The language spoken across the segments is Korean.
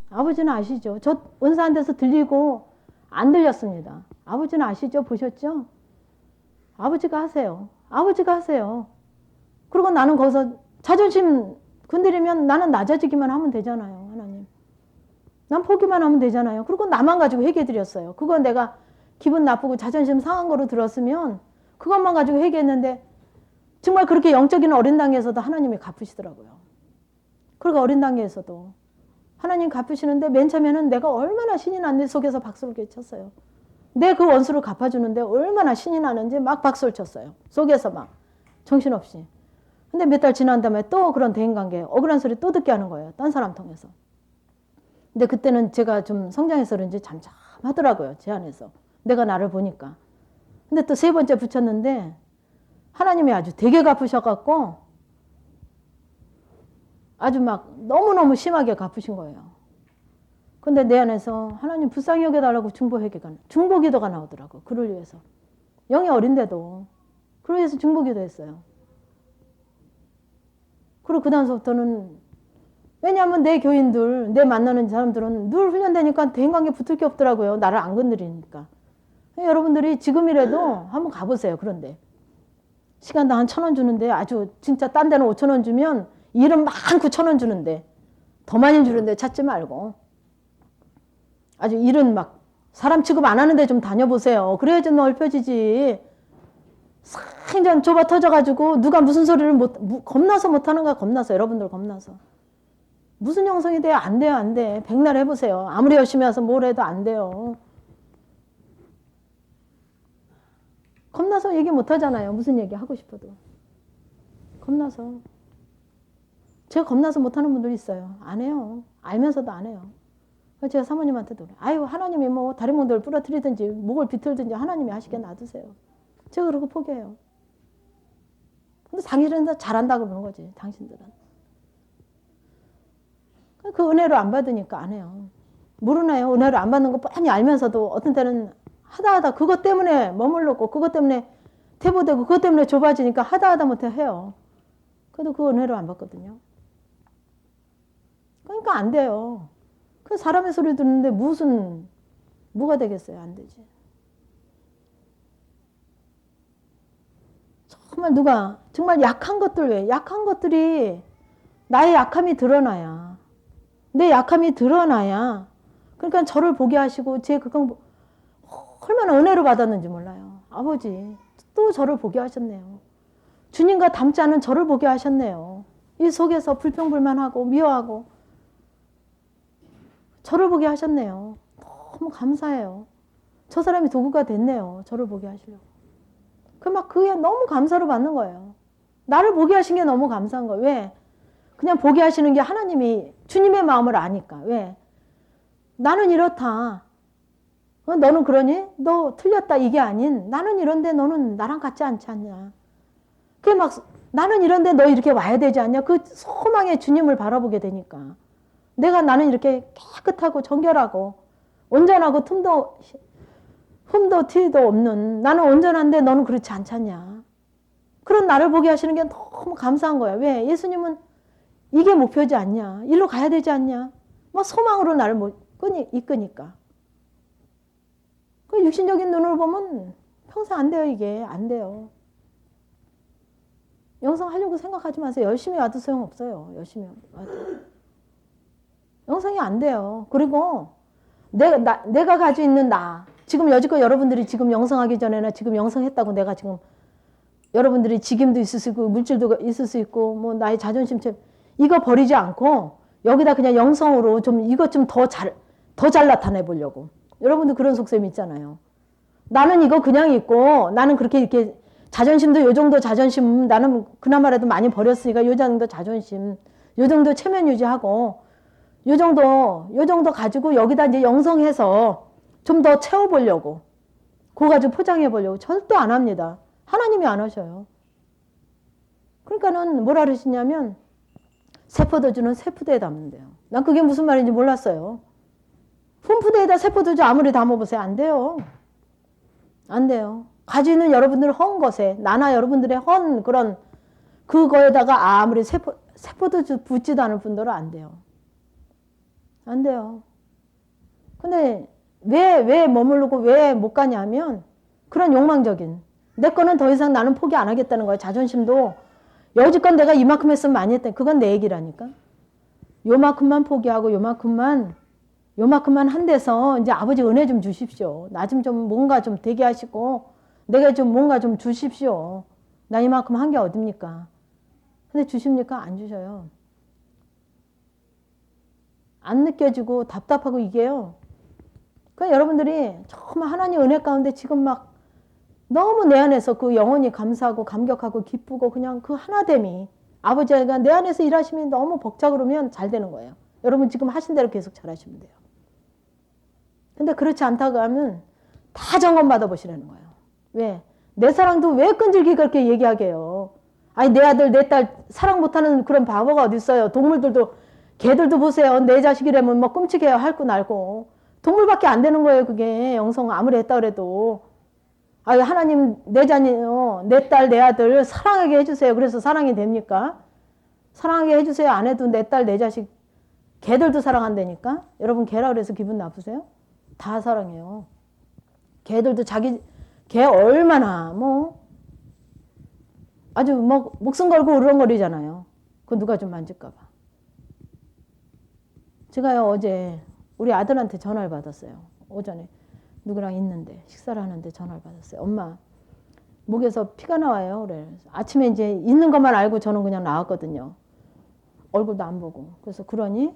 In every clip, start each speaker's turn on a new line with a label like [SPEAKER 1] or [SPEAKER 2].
[SPEAKER 1] 아버지는 아시죠? 저 은사한 데서 들리고 안 들렸습니다. 아버지는 아시죠? 보셨죠? 아버지가 하세요. 아버지가 하세요. 그리고 나는 거기서 자존심 건드리면 나는 낮아지기만 하면 되잖아요. 하나님. 난 포기만 하면 되잖아요. 그리고 나만 가지고 회개드렸어요. 그건 내가 기분 나쁘고 자존심 상한 거로 들었으면 그것만 가지고 회개했는데 정말 그렇게 영적인 어린 단계에서도 하나님이 갚으시더라고요. 그리고 어린 단계에서도 하나님 갚으시는데 맨 처음에는 내가 얼마나 신이 났는데 속에서 박수를 쳤어요. 내 그 원수를 갚아주는데 얼마나 신이 나는지 막 박수를 쳤어요. 속에서 막 정신없이. 근데 몇 달 지난 다음에 또 그런 대인관계 억울한 소리 또 듣게 하는 거예요. 딴 사람 통해서. 근데 그때는 제가 좀 성장해서 그런지 잠잠하더라고요. 제 안에서. 내가 나를 보니까. 근데 또 세 번째 붙였는데 하나님이 아주 되게 갚으셔갖고 아주 막 너무너무 심하게 갚으신 거예요. 근데 내 안에서 하나님 불쌍히 여겨달라고 중보기도가 나오더라고. 그를 위해서. 영이 어린데도 그를 위해서 중보기도 했어요. 그리고 그 다음부터는 왜냐하면 내 교인들, 내 만나는 사람들은 늘 훈련되니까 대인관계 붙을 게 없더라고요. 나를 안 건드리니까. 여러분들이 지금이라도 한번 가보세요. 그런데 시간당 한 1,000원 주는데 아주 진짜 딴 데는 5,000원 주면 일은 많고 1,000원 주는데 더 많이 주는데 찾지 말고 아주 일은 막 사람 취급 안 하는데 좀 다녀보세요. 그래야 좀 넓혀지지. 상전 좁아 터져가지고 누가 무슨 소리를 겁나서 못하는가 겁나서 여러분들 겁나서 무슨 영성이 돼요? 안 돼요. 안 돼. 백날 해보세요. 아무리 열심히 해서 뭘 해도 안 돼요. 겁나서 얘기 못하잖아요. 무슨 얘기 하고 싶어도. 겁나서. 제가 겁나서 못하는 분들 있어요. 안 해요. 알면서도 안 해요. 제가 사모님한테도 그래요. 아유 하나님이 뭐 다른 분들 부러뜨리든지 목을 비틀든지 하나님이 하시게 놔두세요. 제가 그러고 포기해요. 근데 당신은 다 잘한다고 그러는 거지. 당신들은. 그 은혜를 안 받으니까 안 해요. 모르나요? 은혜를 안 받는 거 뻔히 알면서도 어떤 때는 하다 그것 때문에 머물렀고 그것 때문에 퇴보되고 그것 때문에 좁아지니까 하다 못해 해요. 그래도 그 은혜를 안 받거든요. 그러니까 안 돼요. 그 사람의 소리 듣는데 뭐가 되겠어요? 안 되지. 정말 약한 것들이 나의 약함이 드러나야. 내 약함이 드러나야. 그러니까 저를 보게 하시고 제 그건 얼마나 은혜로 받았는지 몰라요. 아버지 또 저를 보게 하셨네요. 주님과 닮지 않은 저를 보게 하셨네요. 이 속에서 불평불만하고 미워하고 저를 보게 하셨네요. 너무 감사해요. 저 사람이 도구가 됐네요. 저를 보게 하시려고. 그게 너무 감사로 받는 거예요. 나를 보게 하신 게 너무 감사한 거예요. 왜? 그냥 보게 하시는 게 하나님이 주님의 마음을 아니까. 왜? 나는 이렇다. 너는 그러니? 너 틀렸다 이게 아닌 나는 이런데 너는 나랑 같지 않지 않냐. 그게 막 나는 이런데 너 이렇게 와야 되지 않냐. 그 소망의 주님을 바라보게 되니까. 나는 이렇게 깨끗하고 정결하고 온전하고 흠도 티도 없는 나는 온전한데 너는 그렇지 않잖냐. 그런 나를 보게 하시는 게 너무 감사한 거야. 왜? 예수님은 이게 목표지 않냐. 일로 가야 되지 않냐. 소망으로 나를 이끄니까. 그 육신적인 눈으로 보면 평생 안 돼요. 이게 안 돼요. 영성 하려고 생각하지 마세요. 열심히 와도 소용없어요. 열심히 와도. 영성이 안 돼요. 그리고 내가 가지고 있는 지금 여지껏 여러분들이 지금 영성하기 전에나 지금 영성했다고 내가 지금 여러분들이 직임도 있을 수 있고 물질도 있을 수 있고 뭐 나의 자존심 이거 버리지 않고 여기다 그냥 영성으로 좀 이것 좀 더 잘 나타내 보려고. 여러분도 그런 속셈이 있잖아요. 나는 이거 그냥 있고 나는 그렇게 이렇게 자존심도 요 정도 자존심 나는 그나마라도 많이 버렸으니까 요 정도 자존심 요 정도 체면 유지하고 요 정도 가지고 여기다 이제 영성해서 좀 더 채워보려고. 그거 가지고 포장해보려고. 절대 안 합니다. 하나님이 안 하셔요. 그러니까는 뭐라 그러시냐면 세포도주는 세푸대에 담는데요. 난 그게 무슨 말인지 몰랐어요. 품푸대에다 세포도주 아무리 담아보세요. 안 돼요. 안 돼요. 가지고 있는 여러분들 헌 것에 나나 여러분들의 헌 그런 그거에다가 아무리 세포도주 붓지도 않을 뿐더러 안 돼요. 안 돼요. 근데 왜 머무르고 왜 못 가냐면 그런 욕망적인 내 거는 더 이상 나는 포기 안 하겠다는 거예요. 자존심도 여지껏 내가 이만큼 했으면 많이 했다. 그건 내 얘기라니까. 요만큼만 포기하고 요만큼만 한 데서 이제 아버지 은혜 좀 주십시오. 나 좀 뭔가 좀 되게 하시고 내가 좀 뭔가 좀 주십시오. 나 이만큼 한 게 어딥니까? 근데 주십니까? 안 주셔요. 안 느껴지고 답답하고 이게요. 그러니까 여러분들이 정말 하나님 은혜 가운데 지금 막 너무 내 안에서 그 영혼이 감사하고 감격하고 기쁘고 그냥 그 하나됨이 아버지가 내 안에서 일하시면 너무 벅차 그러면 잘 되는 거예요. 여러분 지금 하신 대로 계속 잘 하시면 돼요. 근데 그렇지 않다고 하면 다 점검 받아보시라는 거예요. 왜? 내 사랑도 왜 끈질기게 그렇게 얘기하게 해요. 아니 내 아들 내 딸 사랑 못하는 그런 바보가 어디 있어요. 동물들도 개들도 보세요. 내 자식이라면 뭐 끔찍해요. 핥고 날고. 동물밖에 안 되는 거예요. 그게 영성 아무리 했다 그래도. 아 하나님 내 자녀 내 딸 내 아들 사랑하게 해주세요. 그래서 사랑이 됩니까? 사랑하게 해주세요. 안 해도 내 딸 내 자식 개들도 사랑한다니까. 여러분 개라 그래서 기분 나쁘세요? 다 사랑해요. 개들도 자기 개 얼마나 뭐 아주 뭐 목숨 걸고 우렁거리잖아요. 그거 누가 좀 만질까 봐. 제가요 어제 우리 아들한테 전화를 받았어요. 오전에 누구랑 있는데 식사를 하는데 전화를 받았어요. 엄마 목에서 피가 나와요. 그래. 아침에 이제 있는 것만 알고 저는 그냥 나왔거든요. 얼굴도 안 보고. 그래서 그러니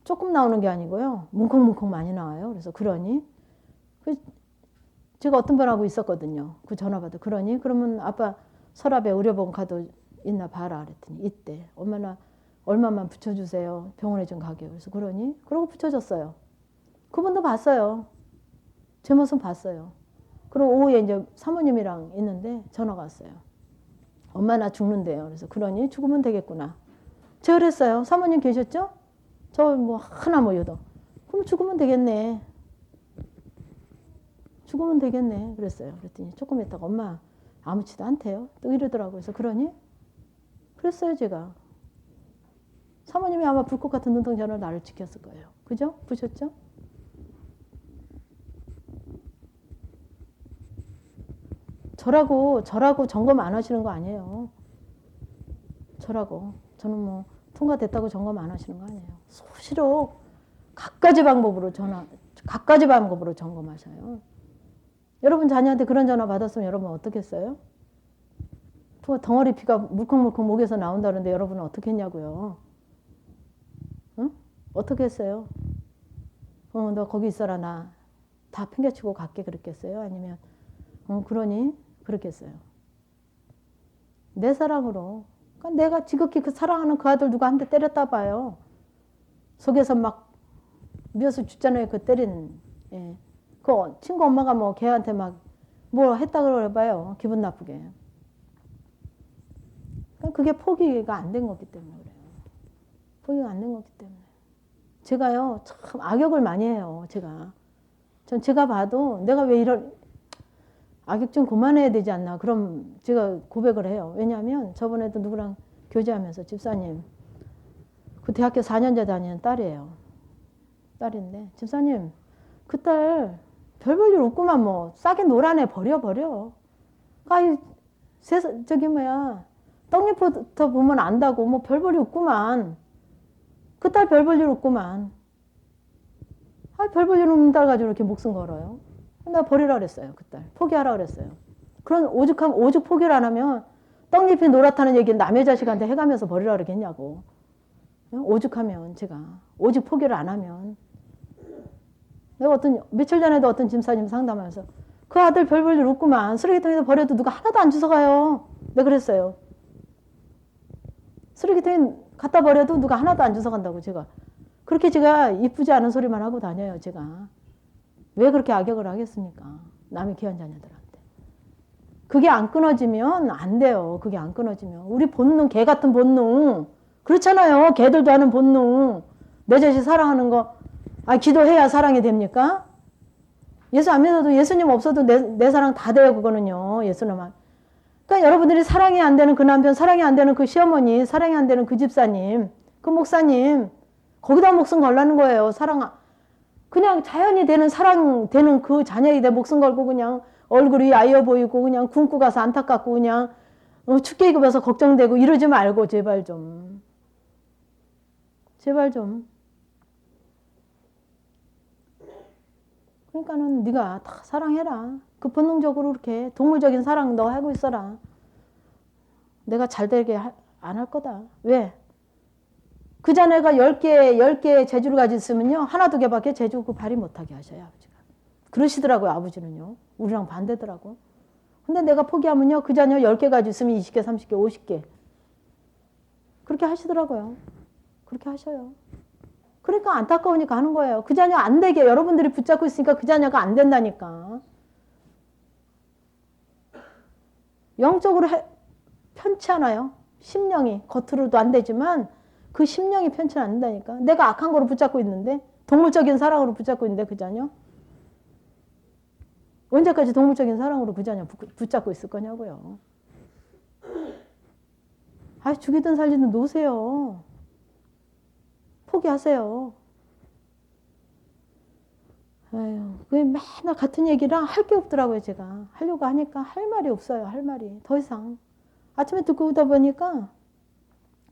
[SPEAKER 1] 조금 나오는 게 아니고요. 뭉컹뭉컹 많이 나와요. 그래서 그러니 제가 어떤 분하고 있었거든요. 그 전화 받아. 그러니 그러면 아빠 서랍에 의료보험 카드 있나 봐라 그랬더니 있대. 엄마나 얼마만 붙여주세요. 병원에 좀 가게요. 그래서 그러니 그러고 붙여줬어요. 그분도 봤어요. 제 모습 봤어요. 그리고 오후에 이제 사모님이랑 있는데 전화가 왔어요. 엄마 나 죽는데요. 그래서 그러니 죽으면 되겠구나. 제가 그랬어요. 사모님 계셨죠? 저 뭐 하나 모여도. 그럼 죽으면 되겠네. 죽으면 되겠네. 그랬어요. 그랬더니 조금 있다가 엄마 아무렇지도 않대요. 또 이러더라고요. 그래서 그러니? 그랬어요 제가. 사모님이 아마 불꽃 같은 눈동자로 나를 지켰을 거예요. 그죠? 보셨죠? 저라고 점검 안 하시는 거 아니에요. 저는 뭐 통과됐다고 점검 안 하시는 거 아니에요. 수시로 갖가지 방법으로 점검하셔요. 여러분 자녀한테 그런 전화 받았으면 여러분 어떻게 했어요? 덩어리 피가 물컹물컹 목에서 나온다는데 여러분은 어떻게 했냐고요? 응? 어떻게 했어요? 너 거기 있어라 나 다 팽개치고 갈게 그랬겠어요? 아니면 그러니 그렇겠어요. 내 사랑으로. 그러니까 내가 지극히 그 사랑하는 그 아들 누가 한 대 때렸다 봐요. 속에서 막 미워서 죽잖아요. 그 때린. 예. 그 친구 엄마가 뭐 걔한테 막 뭐 했다 그래봐요. 기분 나쁘게. 그러니까 그게 포기가 안 된 거기 때문에 그래요. 포기가 안 된 거기 때문에. 제가요 참 악역을 많이 해요. 제가 봐도 내가 왜 이런 악역 좀 그만해야 되지 않나. 그럼 제가 고백을 해요. 왜냐하면 저번에도 누구랑 교제하면서 집사님 그 대학교 4년제 다니는 딸이에요. 딸인데 집사님 그 딸 별 볼 일 없구만 뭐 싸게 놀아내 버려. 아이 저기 뭐야 떡잎부터 보면 안다고 뭐 별 볼 일 없구만. 그 딸 별 볼 일 없구만. 별 볼 일 없는 딸 가지고 이렇게 목숨 걸어요. 나 버리라 그랬어요. 그 딸 포기하라 그랬어요. 그런 오죽 포기를 안 하면 떡잎이 노랗다는 얘기는 남의 자식한테 해가면서 버리라 그러겠냐고. 오죽하면 제가 오죽 포기를 안 하면 내가 며칠 전에도 어떤 집사님 상담하면서 그 아들 별 볼 일 없구만. 쓰레기통에다 버려도 누가 하나도 안 주워가요. 내가 그랬어요. 쓰레기통에 갖다 버려도 누가 하나도 안 주워간다고 제가. 그렇게 제가 이쁘지 않은 소리만 하고 다녀요. 제가. 왜 그렇게 악역을 하겠습니까? 남의 귀한 자녀들한테. 그게 안 끊어지면 안 돼요. 그게 안 끊어지면. 우리 본능, 개 같은 본능. 그렇잖아요. 개들도 하는 본능. 내 자식 사랑하는 거. 기도해야 사랑이 됩니까? 예수 안 믿어도 예수님 없어도 내 사랑 다 돼요. 그거는요. 예수님만. 그러니까 여러분들이 사랑이 안 되는 그 남편, 사랑이 안 되는 그 시어머니, 사랑이 안 되는 그 집사님, 그 목사님, 거기다 목숨 걸라는 거예요. 그냥 자연이 되는 사랑 되는 그 자녀에 내 목숨 걸고 그냥 얼굴이 아여 보이고 그냥 굶고 가서 안타깝고 그냥 춥게 입어서 걱정되고 이러지 말고 제발 좀. 제발 좀. 그러니까는 네가 다 사랑해라. 그 본능적으로 이렇게 동물적인 사랑 너 하고 있어라. 내가 잘 되게 안 할 거다. 왜? 그 자네가 10개 재주를 가지고 있으면요. 하나, 두 개밖에 재주 그 발휘 못하게 하셔요. 아버지가. 그러시더라고요. 아버지는요. 우리랑 반대더라고. 근데 내가 포기하면요. 그 자녀 10개 가지고 있으면 20개, 30개, 50개. 그렇게 하시더라고요. 그렇게 하셔요. 그러니까 안타까우니까 하는 거예요. 그 자녀 안 되게 여러분들이 붙잡고 있으니까 그 자녀가 안 된다니까. 영적으로 편치 않아요. 심령이. 겉으로도 안 되지만 그 심령이 편치 않는다니까. 내가 악한 거로 붙잡고 있는데 동물적인 사랑으로 붙잡고 있는데 그 자녀. 언제까지 동물적인 사랑으로 그 자녀 붙잡고 있을 거냐고요. 아, 죽이든 살리든 놓으세요. 포기하세요. 아유, 그게 맨날 같은 얘기랑 할 게 없더라고요, 제가. 하려고 하니까 할 말이 없어요, 할 말이. 더 이상. 아침에 듣고 오다 보니까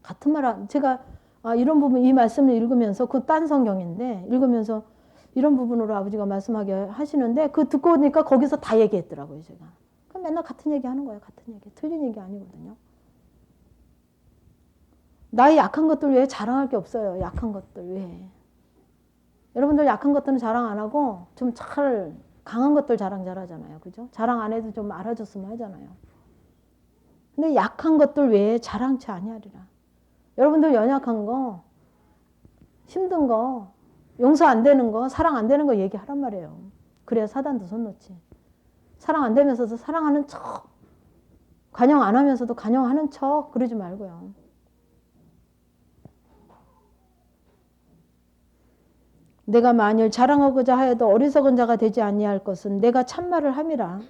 [SPEAKER 1] 같은 말, 제가 이런 부분, 이 말씀을 읽으면서, 그 딴 성경인데, 읽으면서 이런 부분으로 아버지가 말씀하게 하시는데, 그 듣고 오니까 거기서 다 얘기했더라고요, 제가. 그럼 맨날 같은 얘기 하는 거예요, 같은 얘기. 틀린 얘기 아니거든요. 나의 약한 것들 외에 자랑할 게 없어요, 약한 것들 외에. 여러분들 약한 것들은 자랑 안 하고, 좀 잘, 강한 것들 자랑 잘하잖아요, 그죠? 자랑 안 해도 좀 알아줬으면 하잖아요. 근데 약한 것들 외에 자랑치 아니하리라. 여러분들 연약한 거, 힘든 거, 용서 안 되는 거, 사랑 안 되는 거 얘기하란 말이에요. 그래야 사단도 손 놓지. 사랑 안 되면서도 사랑하는 척, 간영 안 하면서도 간영하는 척 그러지 말고요. 내가 만일 자랑하고자 하여도 어리석은 자가 되지 아니할 것은 내가 참말을 함이라.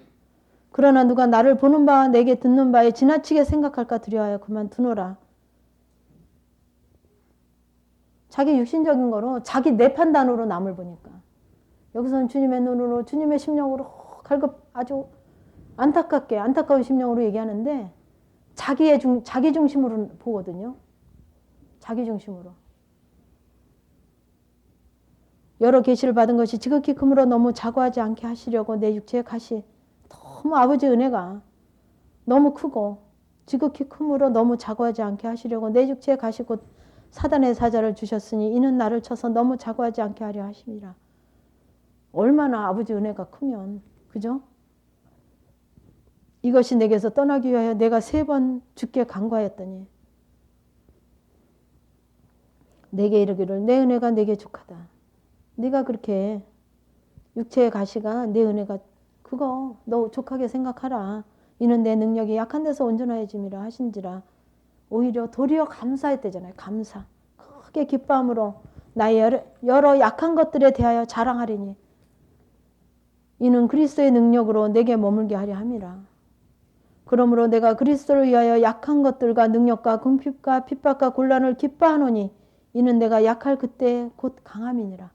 [SPEAKER 1] 그러나 누가 나를 보는 바와 내게 듣는 바에 지나치게 생각할까 두려워하여 그만두노라. 자기 육신적인 거로 자기 내 판단으로 남을 보니까 여기서는 주님의 눈으로 주님의 심령으로 갈급 아주 안타깝게 안타까운 심령으로 얘기하는데 자기 중심으로 보거든요. 자기 중심으로. 여러 계시를 받은 것이 지극히 크므로 너무 자고하지 않게 하시려고 내 육체의 가시 너무 아버지 은혜가 너무 크고 지극히 크므로 너무 자고하지 않게 하시려고 내 육체의 가시 곧 사단의 사자를 주셨으니 이는 나를 쳐서 너무 자고하지 않게 하려 하심이라. 얼마나 아버지 은혜가 크면 그죠? 이것이 내게서 떠나기 위하여 내가 3번 주께 간구하였더니 내게 이르기를 내 은혜가 내게 족하다. 네가 그렇게 육체의 가시가 내 은혜가 그거 너 족하게 생각하라. 이는 내 능력이 약한 데서 온전하여짐이라 하신지라. 오히려 도리어 감사했대잖아요. 감사. 크게 기뻐함으로 나의 여러 약한 것들에 대하여 자랑하리니 이는 그리스도의 능력으로 내게 머물게 하려 함이라. 그러므로 내가 그리스도를 위하여 약한 것들과 능력과 궁핍과 핍박과 곤란을 기뻐하노니 이는 내가 약할 그때 곧 강함이니라.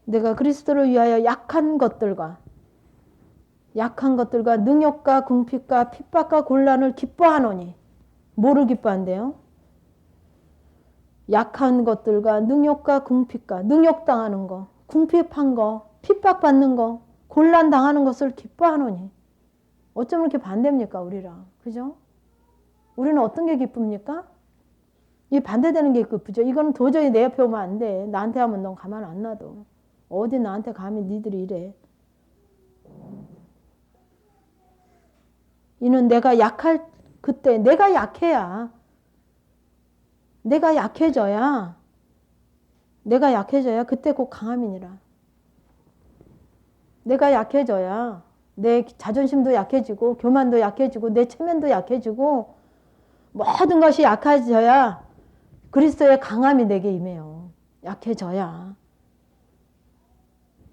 [SPEAKER 1] 내가 그리스도를 위하여 약한 것들과 능욕과 궁핍과 핍박과 곤란을 기뻐하노니 뭐를 기뻐한대요? 약한 것들과 능욕과 궁핍과 능욕당하는 거, 궁핍한 거, 핍박받는 거, 곤란당하는 것을 기뻐하노니 어쩜 이렇게 반대입니까 우리랑 그죠? 우리는 어떤 게 기쁩니까? 이 반대되는 게 기쁘죠. 이거는 도저히 내 옆에 오면 안 돼. 나한테 하면 넌 가만 안 놔둬. 어디 나한테 감히 니들이 이래. 이는 내가 약할 그때 내가 약해야 내가 약해져야 그때 곧 강함이니라. 내가 약해져야 내 자존심도 약해지고 교만도 약해지고 내 체면도 약해지고 모든 것이 약해져야 그리스도의 강함이 내게 임해요. 약해져야.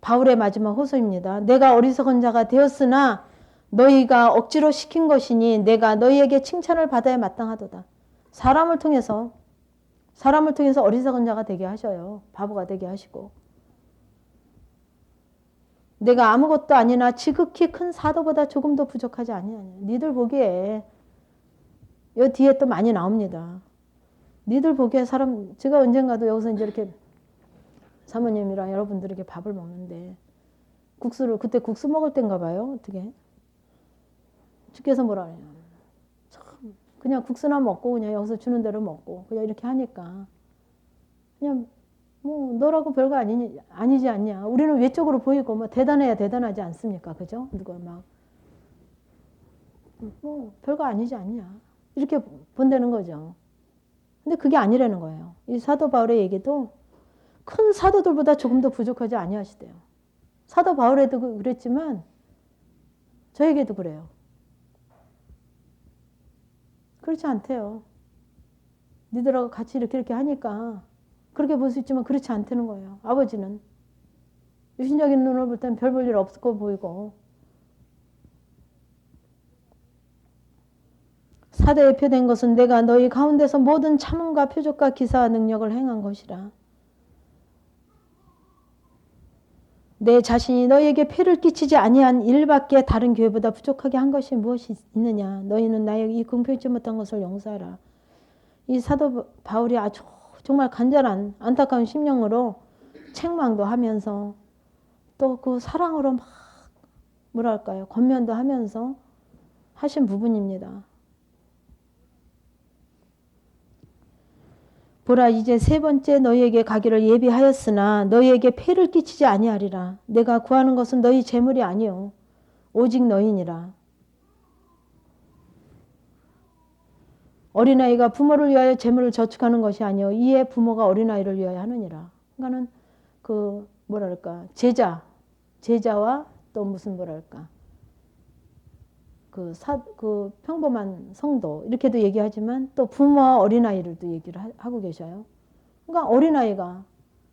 [SPEAKER 1] 바울의 마지막 호소입니다. 내가 어리석은 자가 되었으나 너희가 억지로 시킨 것이니 내가 너희에게 칭찬을 받아야 마땅하도다. 사람을 통해서 사람을 통해서 어리석은 자가 되게 하셔요. 바보가 되게 하시고. 내가 아무것도 아니나 지극히 큰 사도보다 조금도 부족하지 아니하냐. 니들 보기에 요 뒤에 또 많이 나옵니다. 니들 보기에 사람, 제가 언젠가도 여기서 이제 이렇게 사모님이랑 여러분들에게 밥을 먹는데 국수를, 그때 국수 먹을 땐가 봐요. 어떻게 주께서 뭐라 그래요. 참 그냥 국수나 먹고 그냥 여기서 주는 대로 먹고 그냥 이렇게 하니까 그냥 뭐 너라고 별거 아니지 않냐. 우리는 외적으로 보이고 뭐 대단해야 대단하지 않습니까? 그죠? 누가 막 뭐 별거 아니지 않냐. 이렇게 본다는 거죠. 근데 그게 아니라는 거예요. 이 사도 바울의 얘기도 큰 사도들보다 조금 더 부족하지 아니하시대요. 사도 바울에도 그랬지만 저에게도 그래요. 그렇지 않대요. 니들하고 같이 이렇게 하니까 그렇게 볼 수 있지만 그렇지 않다는 거예요. 아버지는 유신적인 눈으로 볼 때는 별 볼 일 없고 보이고 사도에 표된 것은 내가 너희 가운데서 모든 참음과 표적과 기사와 능력을 행한 것이라. 내 자신이 너희에게 폐를 끼치지 아니한 일밖에 다른 교회보다 부족하게 한 것이 무엇이 있느냐. 너희는 나에게 이 공평치 못한 것을 용서하라. 이 사도 바울이 아주 정말 간절한 안타까운 심령으로 책망도 하면서 또 그 사랑으로 막 뭐랄까요. 권면도 하면서 하신 부분입니다. 보라 이제 세 번째 너희에게 가기를 예비하였으나 너희에게 폐를 끼치지 아니하리라. 내가 구하는 것은 너희 재물이 아니요 오직 너희니라. 어린아이가 부모를 위하여 재물을 저축하는 것이 아니요 이에 부모가 어린아이를 위하여 하느니라. 그러니까는 그 뭐랄까 제자와 또 무슨 뭐랄까 그 평범한 성도 이렇게도 얘기하지만 또 부모와 어린아이를도 얘기를 하고 계셔요. 그러니까 어린아이가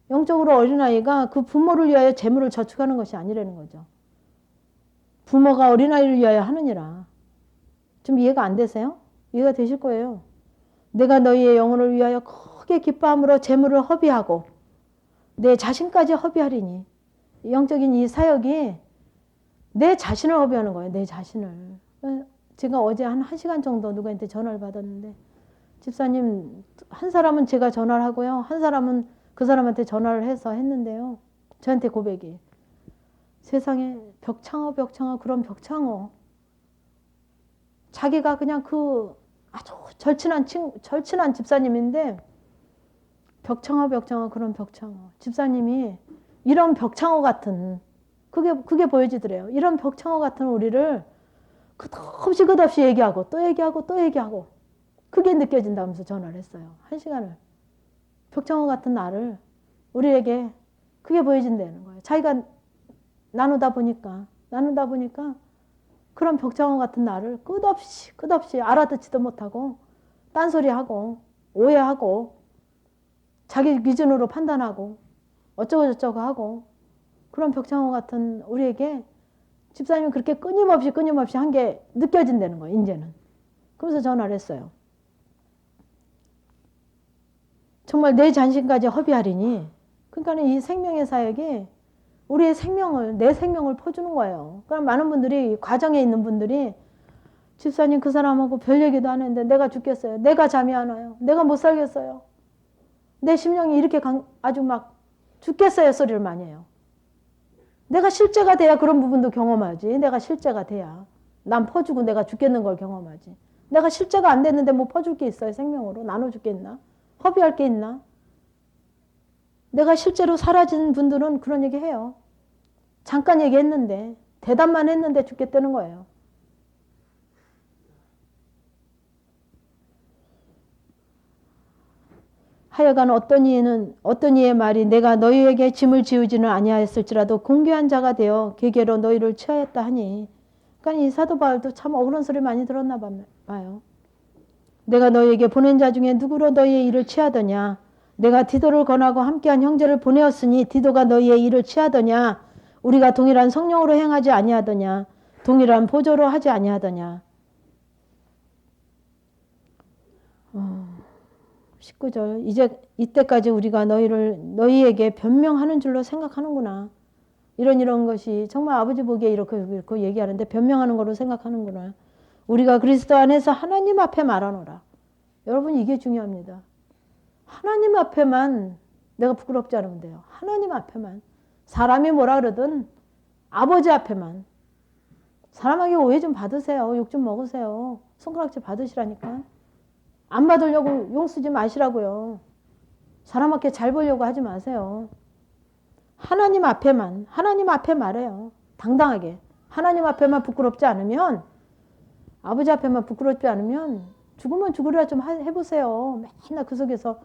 [SPEAKER 1] 영적으로 어린아이가 그 부모를 위하여 재물을 저축하는 것이 아니라는 거죠. 부모가 어린아이를 위하여 하느니라. 좀 이해가 안 되세요? 이해가 되실 거예요. 내가 너희의 영혼을 위하여 크게 기뻐함으로 재물을 허비하고 내 자신까지 허비하리니 영적인 이 사역이 내 자신을 허비하는 거예요. 내 자신을. 제가 어제 한 1시간 정도 누구한테 전화를 받았는데 집사님 한 사람은 제가 전화를 하고요. 한 사람은 그 사람한테 전화를 해서 했는데요. 저한테 고백이 세상에 벽창호 그런 벽창호 자기가 그냥 그 아주 절친한 집사님인데 벽창호 그런 벽창호 집사님이 이런 벽창호 같은 그게 보여지더래요. 이런 벽창호 같은 우리를 끝없이 얘기하고 또 얘기하고 그게 느껴진다면서 전화를 했어요. 1시간을. 벽창호 같은 나를 우리에게 그게 보여진다는 거예요. 자기가 나누다 보니까 그런 벽창호 같은 나를 끝없이 알아듣지도 못하고 딴소리하고 오해하고 자기 기준으로 판단하고 어쩌고 저쩌고 하고 그런 벽창호 같은 우리에게 집사님이 그렇게 끊임없이 한 게 느껴진다는 거예요. 이제는. 그래서 전화를 했어요. 정말 내 자신까지 허비하리니 그러니까 이 생명의 사역이 우리의 내 생명을 퍼주는 거예요. 그럼 많은 분들이 과정에 있는 분들이 집사님 그 사람하고 별 얘기도 안 했는데 내가 죽겠어요. 내가 잠이 안 와요. 내가 못 살겠어요. 내 심령이 이렇게 아주 막 죽겠어요 소리를 많이 해요. 내가 실제가 돼야 그런 부분도 경험하지. 내가 실제가 돼야. 난 퍼주고 내가 죽겠는 걸 경험하지. 내가 실제가 안 됐는데 뭐 퍼줄 게 있어요. 생명으로. 나눠줄 게 있나? 허비할 게 있나? 내가 실제로 사라진 분들은 그런 얘기 해요. 잠깐 얘기했는데 대답만 했는데 죽겠다는 거예요. 하여간 어떤 이의 말이 내가 너희에게 짐을 지우지는 아니하였을지라도 공개한 자가 되어 계계로 너희를 취하였다 하니 그러니까 이 사도 바울도 참 억울한 소리 많이 들었나 봐요. 내가 너희에게 보낸 자 중에 누구로 너희의 일을 취하더냐 내가 디도를 권하고 함께한 형제를 보내었으니 디도가 너희의 일을 취하더냐 우리가 동일한 성령으로 행하지 아니하더냐 동일한 보조로 하지 아니하더냐 19절 이제 이때까지 우리가 너희에게 변명하는 줄로 생각하는구나. 이런 것이 정말 아버지 보기에 이렇게 얘기하는데 변명하는 거로 생각하는구나. 우리가 그리스도 안에서 하나님 앞에 말하노라. 여러분 이게 중요합니다. 하나님 앞에만 내가 부끄럽지 않으면 돼요. 하나님 앞에만. 사람이 뭐라 그러든 아버지 앞에만. 사람에게 오해 좀 받으세요. 욕 좀 먹으세요. 손가락질 받으시라니까. 안 받으려고 용 쓰지 마시라고요. 사람한테 잘 보려고 하지 마세요. 하나님 앞에만, 하나님 앞에 말해요. 당당하게. 하나님 앞에만 부끄럽지 않으면, 아버지 앞에만 부끄럽지 않으면 죽으면 죽으리라 좀 해보세요. 맨날 그 속에서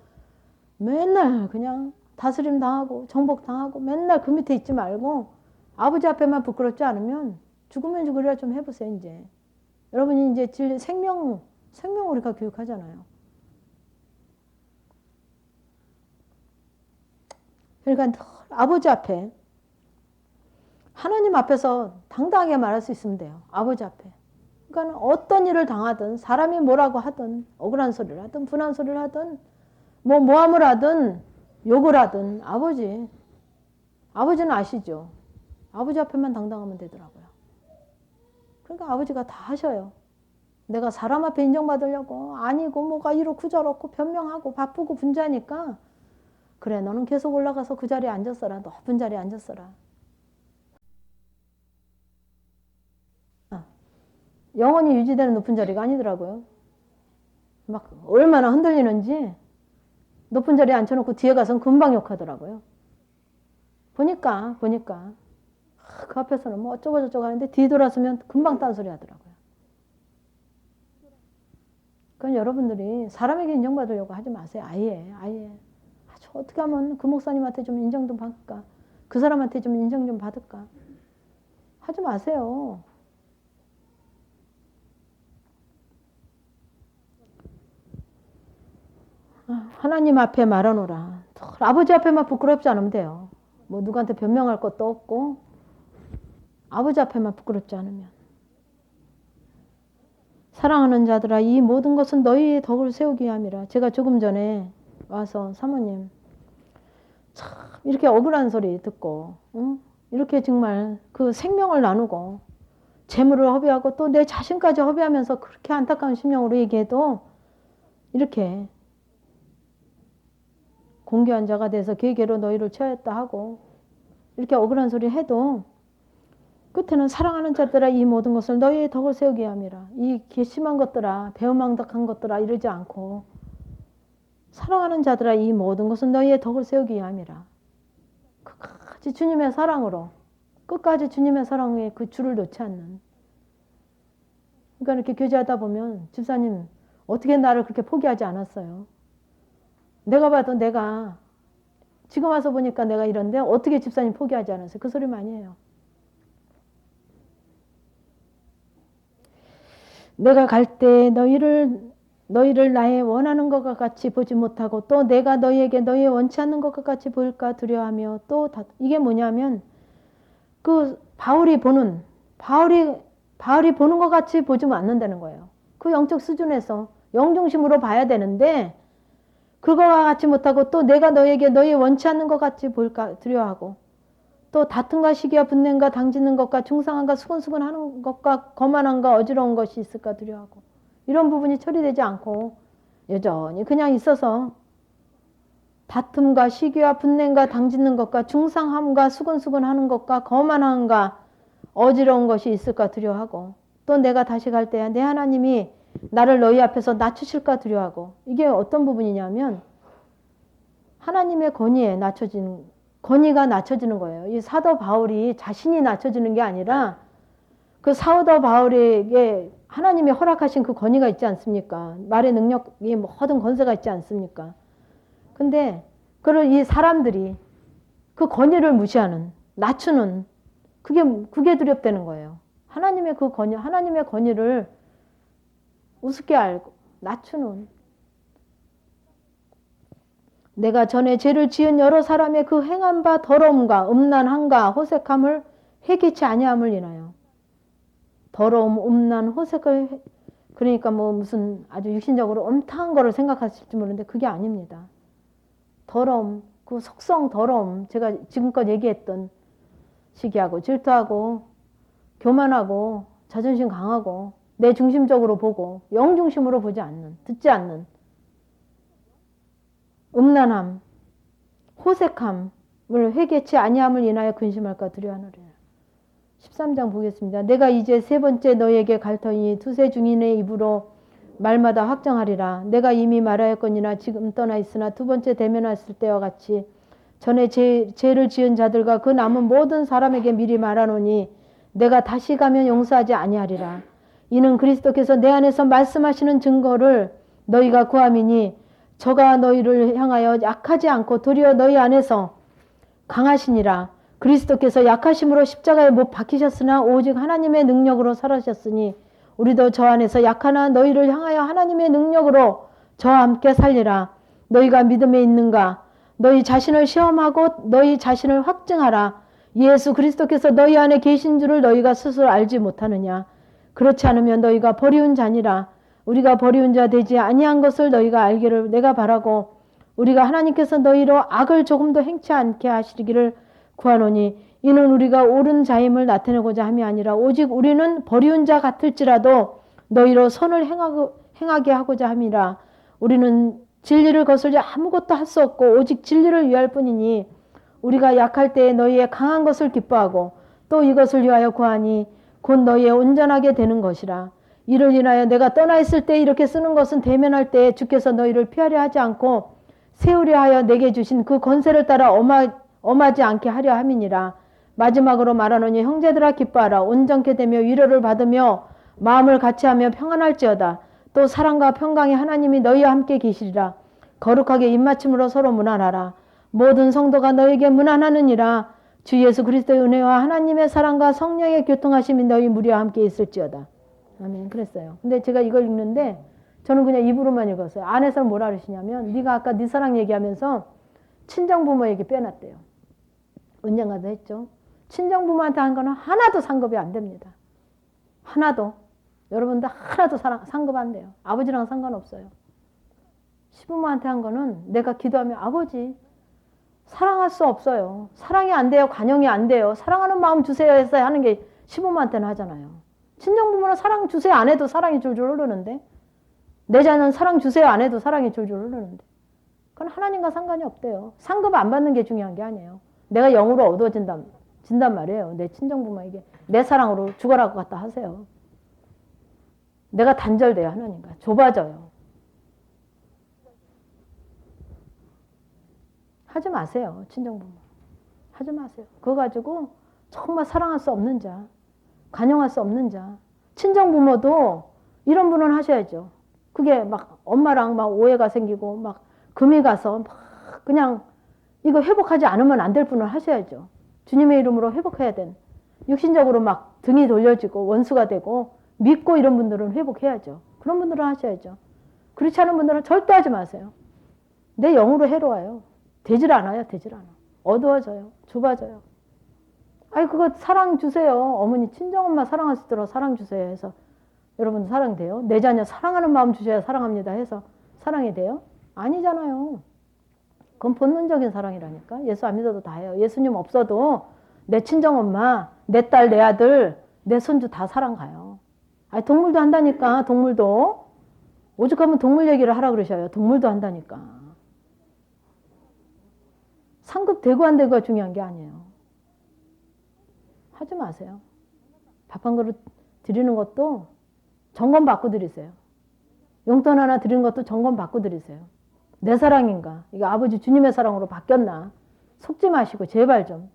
[SPEAKER 1] 맨날 그냥 다스림 당하고 정복 당하고 맨날 그 밑에 있지 말고 아버지 앞에만 부끄럽지 않으면 죽으면 죽으리라 좀 해보세요. 이제 여러분이 이제 진리 생명 우리가 교육하잖아요. 그러니까 늘 아버지 앞에 하나님 앞에서 당당하게 말할 수 있으면 돼요. 아버지 앞에. 그러니까 어떤 일을 당하든 사람이 뭐라고 하든 억울한 소리를 하든 분한 소리를 하든 모함을 하든 욕을 하든 아버지는 아시죠. 아버지 앞에만 당당하면 되더라고요. 그러니까 아버지가 다 하셔요. 내가 사람 앞에 인정받으려고 아니고 뭐가 이렇고 저렇고 변명하고 바쁘고 분주하니까 그래 너는 계속 올라가서 그 자리에 앉았어라. 높은 자리에 앉았어라. 영원히 유지되는 높은 자리가 아니더라고요. 막 얼마나 흔들리는지 높은 자리에 앉혀놓고 뒤에 가서는 금방 욕하더라고요. 보니까 그 앞에서는 뭐 어쩌고 저쩌고 하는데 뒤돌아서면 금방 딴소리 하더라고요. 그러니까 여러분들이 사람에게 인정받으려고 하지 마세요. 아예. 아주 어떻게 하면 그 목사님한테 좀 인정 좀 받을까? 그 사람한테 좀 인정 좀 받을까? 하지 마세요. 하나님 앞에 말하노라. 아버지 앞에만 부끄럽지 않으면 돼요. 뭐 누구한테 변명할 것도 없고 아버지 앞에만 부끄럽지 않으면. 사랑하는 자들아 이 모든 것은 너희의 덕을 세우기 위함이라. 제가 조금 전에 와서 사모님 참 이렇게 억울한 소리 듣고 이렇게 정말 그 생명을 나누고 재물을 허비하고 또 내 자신까지 허비하면서 그렇게 안타까운 심령으로 얘기해도 이렇게 공개한 자가 돼서 계계로 너희를 취하였다 하고 이렇게 억울한 소리 해도 끝에는 사랑하는 자들아 이 모든 것을 너희의 덕을 세우게 함이라. 이 괘씸한 것들아 배은망덕한 것들아 이러지 않고 사랑하는 자들아 이 모든 것은 너희의 덕을 세우게 함이라. 끝까지 주님의 사랑으로 끝까지 주님의 사랑에 그 줄을 놓지 않는. 그러니까 이렇게 교제하다 보면 집사님 어떻게 나를 그렇게 포기하지 않았어요. 내가 봐도 내가 지금 와서 보니까 내가 이런데 어떻게 집사님 포기하지 않았어요. 그 소리 많이 해요. 내가 갈 때 너희를 나의 원하는 것과 같이 보지 못하고 또 내가 너희에게 너희 원치 않는 것과 같이 보일까 두려워하며 또 이게 뭐냐면 그 바울이 보는 것 같이 보지 않는다는 거예요. 그 영적 수준에서 영중심으로 봐야 되는데 그거와 같이 못하고 또 내가 너에게 너희 원치 않는 것 같이 볼까 두려워하고 또 다툼과 시기와 분냄과 당짓는 것과 중상함과 수근수근하는 것과 거만함과 어지러운 것이 있을까 두려워하고 이런 부분이 처리되지 않고 여전히 그냥 있어서 다툼과 시기와 분냄과 당짓는 것과 중상함과 수근수근하는 것과 거만함과 어지러운 것이 있을까 두려워하고 또 내가 다시 갈 때야 내 하나님이 나를 너희 앞에서 낮추실까 두려워하고 이게 어떤 부분이냐면 하나님의 권위가 낮춰지는 거예요. 이 사도 바울이 자신이 낮춰지는 게 아니라 그 사도 바울에게 하나님이 허락하신 그 권위가 있지 않습니까? 말의 능력이 모든 권세가 있지 않습니까? 근데 그걸 이 사람들이 그 권위를 무시하는 낮추는 그게 두렵다는 거예요. 하나님의 권위를 우습게 알고 낮추는 내가 전에 죄를 지은 여러 사람의 그 행한 바 더러움과 음란함과 호색함을 회개치 아니함을 인하여 더러움, 음란, 호색을 그러니까 뭐 무슨 아주 육신적으로 엄탕한 거를 생각하실지 모르는데 그게 아닙니다. 더러움, 그 속성 더러움, 제가 지금껏 얘기했던 시기하고 질투하고 교만하고 자존심 강하고 내 중심적으로 보고 영 중심으로 보지 않는, 듣지 않는 음란함, 호색함을 회개치 아니함을 인하여 근심할까 두려워하느니라. 13장 보겠습니다. 내가 이제 세 번째 너에게 갈터니 두세 중인의 입으로 말마다 확정하리라. 내가 이미 말하였거니나 지금 떠나 있으나 두 번째 대면했을 때와 같이 전에 죄를 지은 자들과 그 남은 모든 사람에게 미리 말하노니 내가 다시 가면 용서하지 아니하리라. 이는 그리스도께서 내 안에서 말씀하시는 증거를 너희가 구함이니 저가 너희를 향하여 약하지 않고 도리어 너희 안에서 강하시니라. 그리스도께서 약하심으로 십자가에 못 박히셨으나 오직 하나님의 능력으로 살아셨으니 우리도 저 안에서 약하나 너희를 향하여 하나님의 능력으로 저와 함께 살리라. 너희가 믿음에 있는가? 너희 자신을 시험하고 너희 자신을 확증하라. 예수 그리스도께서 너희 안에 계신 줄을 너희가 스스로 알지 못하느냐? 그렇지 않으면 너희가 버리운 자니라. 우리가 버리운 자 되지 아니한 것을 너희가 알기를 내가 바라고 우리가 하나님께서 너희로 악을 조금도 행치 않게 하시기를 구하노니 이는 우리가 옳은 자임을 나타내고자 함이 아니라 오직 우리는 버리운 자 같을지라도 너희로 선을 행하게 하고자 함이라. 우리는 진리를 거슬려 아무것도 할 수 없고 오직 진리를 위할 뿐이니 우리가 약할 때에 너희의 강한 것을 기뻐하고 또 이것을 위하여 구하니 곧 너희의 온전하게 되는 것이라. 이를 인하여 내가 떠나 있을 때 이렇게 쓰는 것은 대면할 때에 주께서 너희를 피하려 하지 않고 세우려 하여 내게 주신 그 권세를 따라 엄하지 않게 하려 함이니라. 마지막으로 말하노니 형제들아 기뻐하라. 온전케 되며 위로를 받으며 마음을 같이하며 평안할지어다. 또 사랑과 평강의 하나님이 너희와 함께 계시리라. 거룩하게 입맞춤으로 서로 문안하라. 모든 성도가 너에게 문안하느니라. 주 예수 그리스도의 은혜와 하나님의 사랑과 성령의 교통하심이 너희 무리와 함께 있을지어다. 아멘. 그랬어요. 근데 제가 이걸 읽는데 저는 그냥 입으로만 읽었어요. 안에서는 뭐라 그러시냐면 네가 아까 네 사랑 얘기하면서 친정부모에게 빼놨대요. 언젠가도 했죠. 친정부모한테 한 거는 하나도 상급이 안 됩니다. 하나도. 여러분들 하나도 상급 안 돼요. 아버지랑 상관없어요. 시부모한테 한 거는 내가 기도하면 아버지 사랑할 수 없어요. 사랑이 안 돼요. 관용이 안 돼요. 사랑하는 마음 주세요 해서 하는 게 시부모한테는 하잖아요. 친정부모는 사랑 주세요 안 해도 사랑이 줄줄 흐르는데 내 자는 사랑 주세요 안 해도 사랑이 줄줄 흐르는데 그건 하나님과 상관이 없대요. 상급 안 받는 게 중요한 게 아니에요. 내가 영으로 어두워진단 말이에요. 내 친정부모에게 내 사랑으로 죽어라고 갖다 하세요. 내가 단절돼요. 하나님과 좁아져요. 하지 마세요. 친정부모 하지 마세요. 그거 가지고 정말 사랑할 수 없는 자, 관용할 수 없는 자, 친정부모도 이런 분은 하셔야죠. 그게 막 엄마랑 막 오해가 생기고 막 금이 가서 막 그냥 이거 회복하지 않으면 안 될 분을 하셔야죠. 주님의 이름으로 회복해야 된. 육신적으로 막 등이 돌려지고 원수가 되고 믿고 이런 분들은 회복해야죠. 그런 분들은 하셔야죠. 그렇지 않은 분들은 절대 하지 마세요. 내 영으로 해로워요. 되질 않아요. 되질 않아. 어두워져요. 좁아져요. 아이 그거 사랑 주세요. 어머니 친정엄마 사랑하시도록 사랑 주세요 해서 여러분 사랑 돼요? 내 자녀 사랑하는 마음 주셔야 사랑합니다 해서 사랑이 돼요? 아니잖아요. 그건 본능적인 사랑이라니까. 예수 안 믿어도 다 해요. 예수님 없어도 내 친정엄마, 내 딸, 내 아들, 내 손주 다 사랑 가요. 아니 동물도 한다니까. 동물도. 오죽하면 동물 얘기를 하라 그러셔요. 동물도 한다니까. 상급 되고 안 되고가 중요한 게 아니에요. 하지 마세요. 밥 한 그릇 드리는 것도 점검 받고 드리세요. 용돈 하나 드리는 것도 점검 받고 드리세요. 내 사랑인가? 이거 아버지 주님의 사랑으로 바뀌었나? 속지 마시고 제발 좀.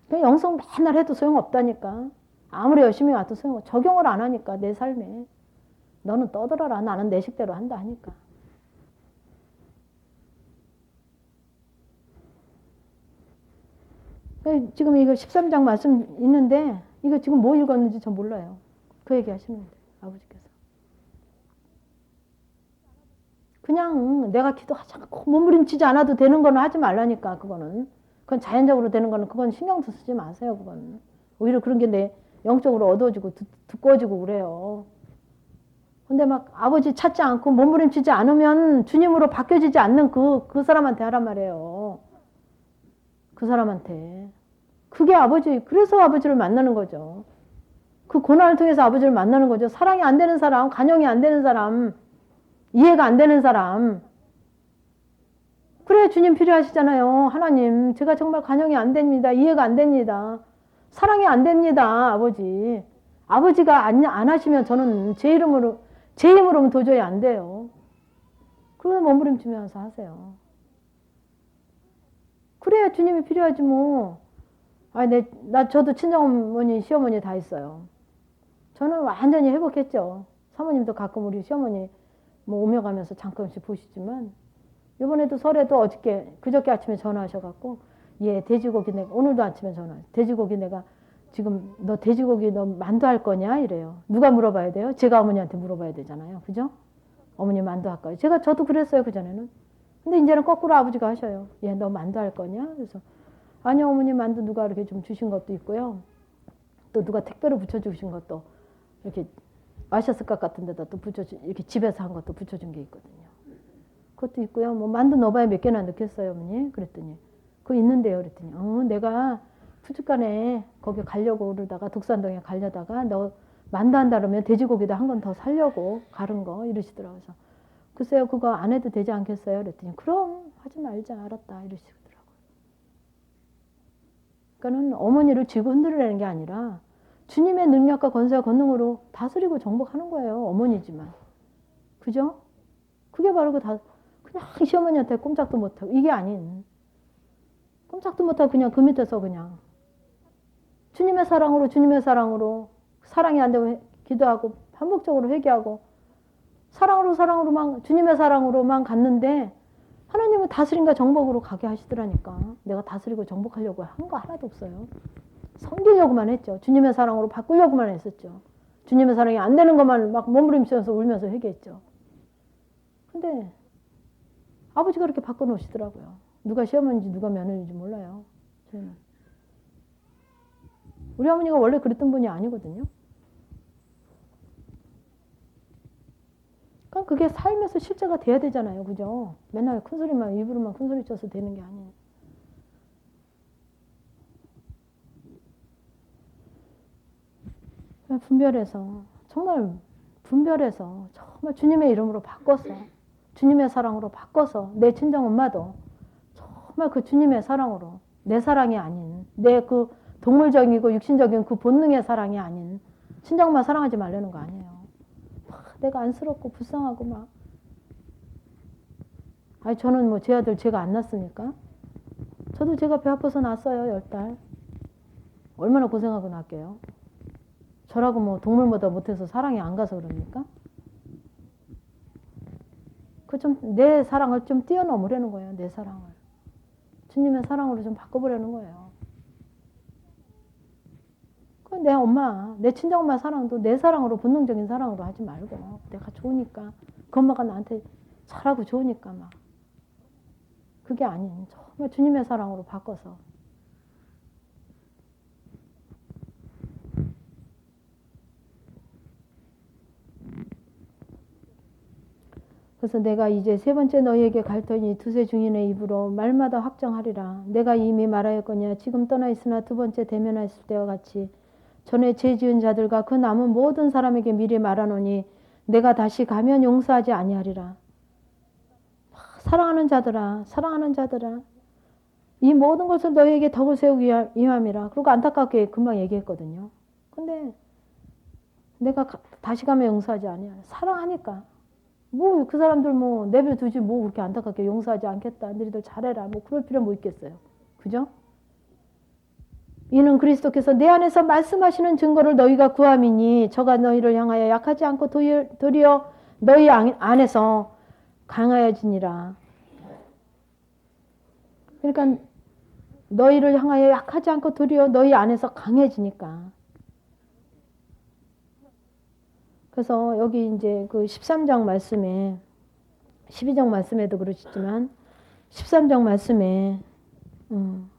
[SPEAKER 1] 그냥 영성 맨날 해도 소용없다니까. 아무리 열심히 와도 소용없어. 적용을 안 하니까 내 삶에. 너는 떠들어라. 나는 내 식대로 한다 하니까. 지금 이거 13장 말씀 있는데 이거 지금 뭐 읽었는지 전 몰라요. 그 얘기 하시는데 아버지께서. 그냥 내가 기도하지 않고 몸부림치지 않아도 되는 거는 하지 말라니까. 그거는. 그건 자연적으로 되는 거는 그건 신경도 쓰지 마세요. 그건 오히려 그런 게 내 영적으로 어두워지고 두꺼워지고 그래요. 근데 막 아버지 찾지 않고 몸부림치지 않으면 주님으로 바뀌어지지 않는 그 사람한테 하란 말이에요. 그 사람한테. 그게 아버지, 그래서 아버지를 만나는 거죠. 그 고난을 통해서 아버지를 만나는 거죠. 사랑이 안 되는 사람, 간용이 안 되는 사람, 이해가 안 되는 사람. 그래 주님 필요하시잖아요. 하나님 제가 정말 간용이 안 됩니다. 이해가 안 됩니다. 사랑이 안 됩니다. 아버지. 아버지가 안 하시면 저는 제 힘으로는 도저히 안 돼요. 그러면 몸부림치면서 하세요. 그래야 주님이 필요하지 뭐. 저도 친정어머니, 시어머니 다 있어요. 저는 완전히 회복했죠. 사모님도 가끔 우리 시어머니 뭐 오며 가면서 잠깐씩 보시지만, 이번에도 설에도 그저께 아침에 전화하셔갖고, 돼지고기 내가, 오늘도 아침에 돼지고기 내가 지금 너 돼지고기 너 만두할 거냐? 이래요. 누가 물어봐야 돼요? 제가 어머니한테 물어봐야 되잖아요. 그죠? 어머니 만두할 거예요. 저도 그랬어요, 그전에는. 근데 이제는 거꾸로 아버지가 하셔요. 너 만두할 거냐? 그래서, 아니요, 어머니 만두 누가 이렇게 좀 주신 것도 있고요. 또 누가 택배로 붙여주신 것도 이렇게 마셨을 것 같은 데다 또 이렇게 집에서 한 것도 붙여준 게 있거든요. 그것도 있고요. 뭐 만두 넣어봐야 몇 개나 넣겠어요, 어머니? 그랬더니, 그거 있는데요. 그랬더니, 내가 푸주간에 거기 가려고 그러다가 독산동에 가려다가 너 만두 한다 그러면 돼지고기도 한 건 더 살려고 가른 거 이러시더라고요. 그래서 글쎄요, 그거 안 해도 되지 않겠어요? 그랬더니, 그럼 하지 말자, 알았다, 이러시더라고요. 그러니까는 어머니를 쥐고 흔들으라는 게 아니라 주님의 능력과 권세와 권능으로 다스리고 정복하는 거예요. 어머니지만. 그죠? 그게 바로 그냥 시어머니한테 꼼짝도 못하고, 이게 아닌. 꼼짝도 못하고 그냥 그 밑에서 그냥. 주님의 사랑으로, 사랑이 안 되고 기도하고, 반복적으로 회개하고, 사랑으로만, 주님의 사랑으로만 갔는데, 하나님은 다스림과 정복으로 가게 하시더라니까. 내가 다스리고 정복하려고 한 거 하나도 없어요. 섬기려고만 했죠. 주님의 사랑으로 바꾸려고만 했었죠. 주님의 사랑이 안 되는 것만 막 몸부림치면서 울면서 회개했죠. 근데 아버지가 그렇게 바꿔놓으시더라고요. 누가 시어머니인지 누가 며느리인지 몰라요. 저는. 우리 어머니가 원래 그랬던 분이 아니거든요. 그러니까 그게 삶에서 실제가 돼야 되잖아요. 그죠? 맨날 입으로만 큰소리 쳐서 되는 게 아니에요. 정말 주님의 이름으로 바꿔서, 주님의 사랑으로 바꿔서, 내 친정엄마도 정말 그 주님의 사랑으로, 내 사랑이 아닌, 내 그 동물적이고 육신적인 그 본능의 사랑이 아닌, 친정엄마 사랑하지 말라는 거 아니에요. 내가 안쓰럽고 불쌍하고 막. 저는 뭐 제 아들 제가 안 낳았습니까? 저도 제가 배 아파서 낳았어요, 10달. 얼마나 고생하고 낳을게요. 저라고 뭐 동물보다 못해서 사랑이 안 가서 그럽니까? 내 사랑을 좀 뛰어넘으려는 거예요, 내 사랑을. 주님의 사랑으로 좀 바꿔보려는 거예요. 내 엄마, 내 친정엄마 사랑도 내 사랑으로, 본능적인 사랑으로 하지 말고, 내가 좋으니까, 그 엄마가 나한테 잘하고 좋으니까 막. 그게 아닌, 정말 주님의 사랑으로 바꿔서. 그래서 내가 이제 세 번째 너희에게 갈터니 두세 중인의 입으로 말마다 확정하리라. 내가 이미 말하였거니와 지금 떠나 있으나 두 번째 대면하였을 때와 같이 전에 죄 지은 자들과 그 남은 모든 사람에게 미리 말하노니 내가 다시 가면 용서하지 아니하리라. 사랑하는 자들아 이 모든 것을 너희에게 덕을 세우기 위함이라. 그리고 안타깝게 금방 얘기했거든요. 근데 내가 다시 가면 용서하지 아니하리라. 사랑하니까. 뭐 그 사람들 뭐 내버려두지 뭐 그렇게 안타깝게 용서하지 않겠다. 너희들 잘해라. 뭐 그럴 필요 뭐 있겠어요. 그죠? 이는 그리스도께서 내 안에서 말씀하시는 증거를 너희가 구함이니 저가 너희를 향하여 약하지 않고 도리어 너희 안에서 강하여지니라. 그러니까 너희를 향하여 약하지 않고 도리어 너희 안에서 강해지니까. 그래서 여기 이제 그 13장 말씀에 12장 말씀에도 그러시지만 13장 말씀에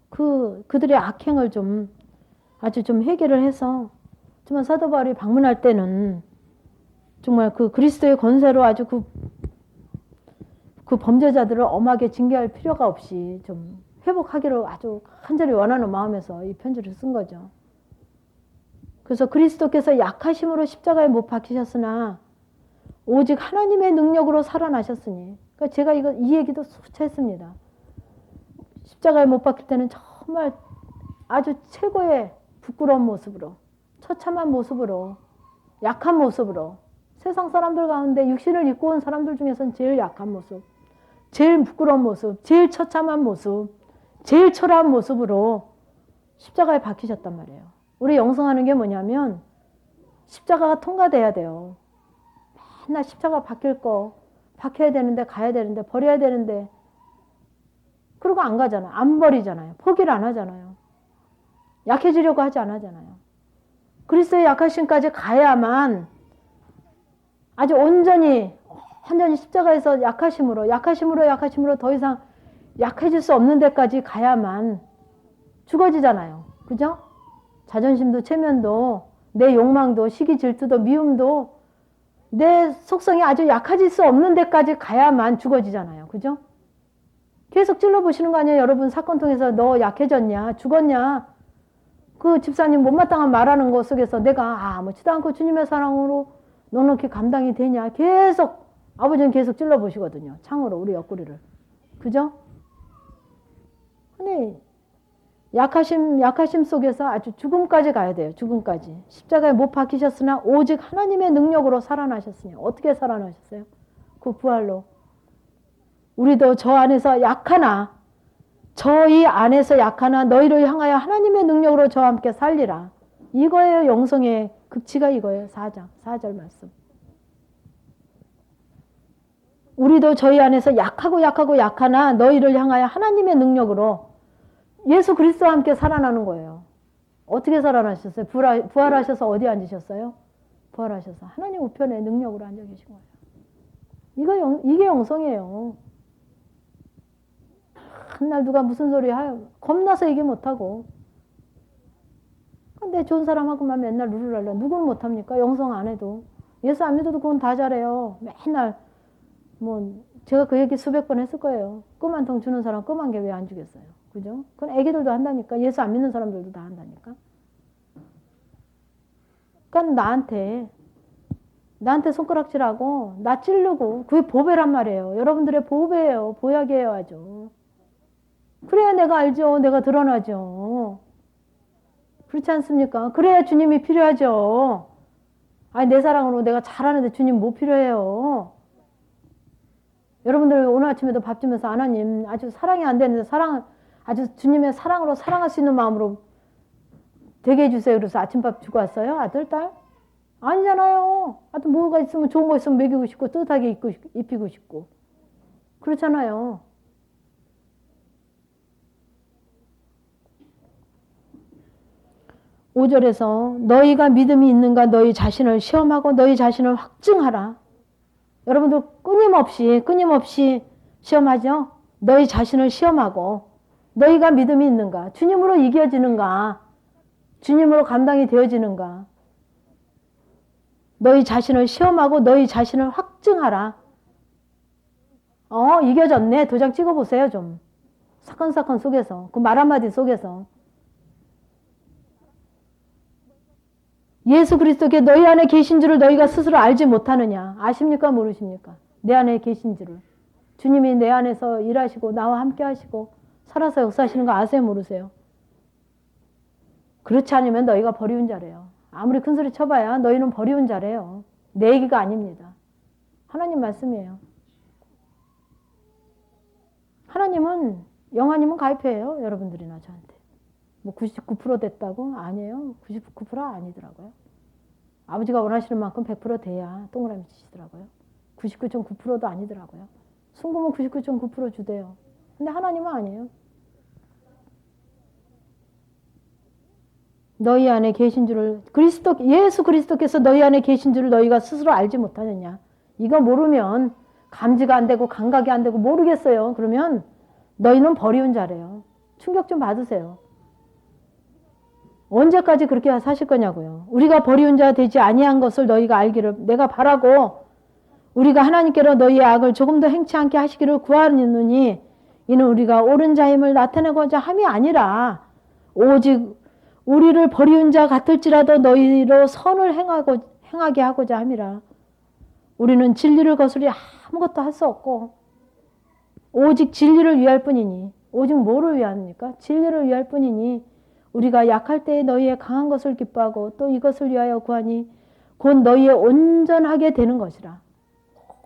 [SPEAKER 1] 그들의 악행을 좀 아주 좀 해결을 해서 정말 사도 바울이 방문할 때는 정말 그 그리스도의 권세로 아주 그 범죄자들을 엄하게 징계할 필요가 없이 좀 회복하기를 아주 간절히 원하는 마음에서 이 편지를 쓴 거죠. 그래서 그리스도께서 약하심으로 십자가에 못 박히셨으나 오직 하나님의 능력으로 살아나셨으니, 그러니까 제가 이 얘기도 수차 했습니다. 십자가에 못 박힐 때는 정말 아주 최고의 부끄러운 모습으로, 처참한 모습으로, 약한 모습으로, 세상 사람들 가운데 육신을 입고 온 사람들 중에서는 제일 약한 모습, 제일 부끄러운 모습, 제일 처참한 모습, 제일 초라한 모습으로 십자가에 박히셨단 말이에요. 우리 영성하는 게 뭐냐면 십자가가 통과돼야 돼요. 맨날 십자가 박혀야 되는데, 가야 되는데, 버려야 되는데, 그러고 안 가잖아요. 안 버리잖아요. 포기를 안 하잖아요. 약해지려고 하지 않잖아요. 그리스도의 약하심까지 가야만 아주 온전히 십자가에서 약하심으로 더 이상 약해질 수 없는 데까지 가야만 죽어지잖아요. 그죠? 자존심도 체면도 내 욕망도 시기 질투도 미움도 내 속성이 아주 약해질 수 없는 데까지 가야만 죽어지잖아요. 그죠? 계속 찔러보시는 거 아니에요? 여러분 사건 통해서 너 약해졌냐? 죽었냐? 그 집사님 못마땅한 말하는 것 속에서 내가 아무렇지도 않고 주님의 사랑으로 너는 이렇게 감당이 되냐? 계속 아버지는 계속 찔러보시거든요. 창으로 우리 옆구리를. 그죠? 근데 약하심 속에서 아주 죽음까지 가야 돼요. 죽음까지. 십자가에 못 박히셨으나 오직 하나님의 능력으로 살아나셨으니. 어떻게 살아나셨어요? 그 부활로. 우리도 저 안에서 약하나 저희 안에서 약하나 너희를 향하여 하나님의 능력으로 저와 함께 살리라. 이거예요. 영성의 극치가 이거예요. 4절 말씀. 우리도 저희 안에서 약하나 너희를 향하여 하나님의 능력으로 예수 그리스도와 함께 살아나는 거예요. 어떻게 살아나셨어요? 부활하셔서 어디 앉으셨어요? 부활하셔서 하나님 우편에 능력으로 앉아 계신 거예요. 이게 영성이에요. 한날 누가 무슨 소리 하요? 겁나서 얘기 못하고. 근데 좋은 사람하고만 맨날 룰루랄라. 누구는 못합니까? 영성 안 해도. 예수 안 믿어도 그건 다 잘해요. 맨날 제가 그 얘기 수백 번 했을 거예요. 껌 한 통 주는 사람 껌 한 개 왜 안 주겠어요? 그죠? 그건 애기들도 한다니까. 예수 안 믿는 사람들도 다 한다니까. 그러니까 나한테 손가락질하고 나 찌르고 그게 보배란 말이에요. 여러분들의 보배예요. 보약이에요 아주. 그래야 내가 알죠. 내가 드러나죠. 그렇지 않습니까? 그래야 주님이 필요하죠. 아니 내 사랑으로 내가 잘하는데 주님 뭐 필요해요? 여러분들 오늘 아침에도 밥 주면서 하나님 아주 사랑이 안 되는데 아주 주님의 사랑으로 사랑할 수 있는 마음으로 되게 해주세요. 그래서 아침밥 주고 왔어요? 아들, 딸? 아니잖아요. 하여튼 뭐가 있으면 좋은 거 있으면 먹이고 싶고 뜨뜻하게 입히고 싶고 그렇잖아요. (5절에서) 너희가 믿음이 있는가 너희 자신을 시험하고 너희 자신을 확증하라. 여러분들 끊임없이 시험하죠? 너희 자신을 시험하고 너희가 믿음이 있는가? 주님으로 이겨지는가? 주님으로 감당이 되어지는가? 너희 자신을 시험하고 너희 자신을 확증하라. 이겨졌네. 도장 찍어보세요 좀. 사건 속에서 그 말 한마디 속에서 예수 그리스도께 너희 안에 계신 줄을 너희가 스스로 알지 못하느냐? 아십니까? 모르십니까? 내 안에 계신 줄을. 주님이 내 안에서 일하시고 나와 함께 하시고 살아서 역사하시는 거 아세요? 모르세요? 그렇지 않으면 너희가 버리운 자래요. 아무리 큰 소리 쳐봐야 너희는 버리운 자래요. 내 얘기가 아닙니다. 하나님 말씀이에요. 영하님은 가입해요. 여러분들이나 저한테. 99% 됐다고? 아니에요. 99% 아니더라고요. 아버지가 원하시는 만큼 100% 돼야 동그라미 치시더라고요. 99.9%도 아니더라고요. 순금은 99.9% 주대요. 근데 하나님은 아니에요. 너희 안에 계신 줄을 예수 그리스도께서 너희 안에 계신 줄을 너희가 스스로 알지 못하느냐. 이거 모르면 감지가 안 되고 감각이 안 되고 모르겠어요. 그러면 너희는 버리운 자래요. 충격 좀 받으세요. 언제까지 그렇게 사실 거냐고요. 우리가 버리운 자 되지 아니한 것을 너희가 알기를 내가 바라고 우리가 하나님께로 너희의 악을 조금 더 행치 않게 하시기를 구하느니 이는 우리가 옳은 자임을 나타내고자 함이 아니라 오직 우리를 버리운 자 같을지라도 너희로 선을 행하게 하고자 함이라. 우리는 진리를 거스리 아무것도 할 수 없고 오직 진리를 위할 뿐이니 오직 뭐를 위합니까? 진리를 위할 뿐이니 우리가 약할 때에 너희의 강한 것을 기뻐하고 또 이것을 위하여 구하니 곧 너희의 온전하게 되는 것이라.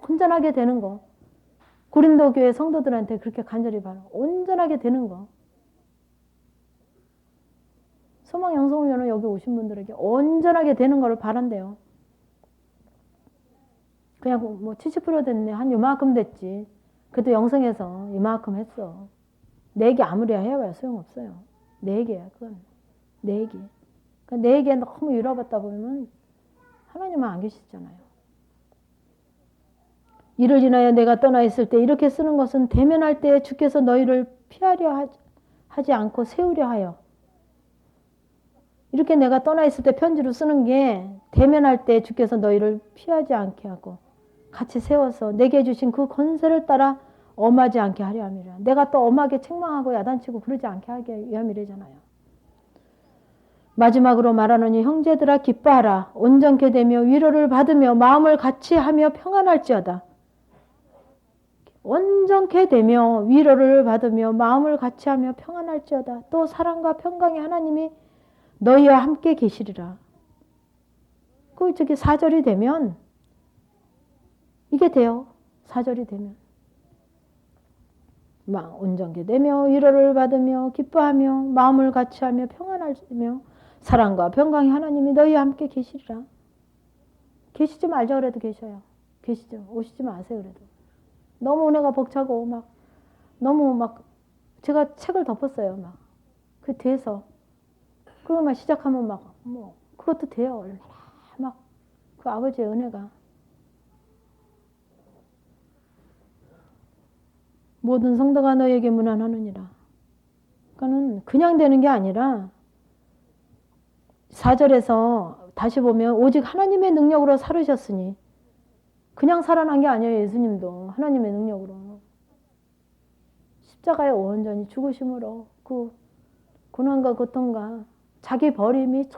[SPEAKER 1] 온전하게 되는 거. 고린도 교회 성도들한테 그렇게 간절히 바라. 온전하게 되는 거. 소망 영성훈련은 여기 오신 분들에게 온전하게 되는 거를 바란대요. 그냥 뭐 70% 됐네. 한 요만큼 됐지. 그래도 영성에서 이만큼 했어. 내 얘기 아무리 해봐야 소용없어요. 내 얘기야, 그건. 내 얘기. 그러니까 내 얘기에 너무 유럽었다 보면 하나님은 안 계시잖아요. 이를 인하여 내가 떠나 있을 때 이렇게 쓰는 것은 대면할 때 주께서 너희를 피하려 하지 않고 세우려 하여. 이렇게 내가 떠나 있을 때 편지로 쓰는 게 대면할 때 주께서 너희를 피하지 않게 하고 같이 세워서 내게 주신 그 권세를 따라 엄하지 않게 하려 함이라. 내가 또 엄하게 책망하고 야단치고 그러지 않게 하기 위함이래잖아요. 마지막으로 말하노니 형제들아 기뻐하라. 온전케 되며 위로를 받으며 마음을 같이 하며 평안할지어다. 온전케 되며 위로를 받으며 마음을 같이 하며 평안할지어다. 또 사랑과 평강의 하나님이 너희와 함께 계시리라. 그 저기 4절이 되면 이게 돼요. 4절이 되면. 온전케 되며 위로를 받으며 기뻐하며 마음을 같이 하며 평안하며 사랑과 평강의 하나님이 너희와 함께 계시리라. 계시지 말자 그래도 계셔요. 계시죠. 오시지 마세요 그래도. 너무 은혜가 벅차고 너무 제가 책을 덮었어요. 그 뒤에서 그거만 시작하면 그것도 돼요. 얼마나 그 아버지의 은혜가. 모든 성도가 너에게 문안하느니라. 그러니까는 그냥 되는 게 아니라 4절에서 다시 보면 오직 하나님의 능력으로 살으셨으니 그냥 살아난 게 아니에요. 예수님도 하나님의 능력으로 십자가에 온전히 죽으심으로 그 고난과 고통과 자기 버림이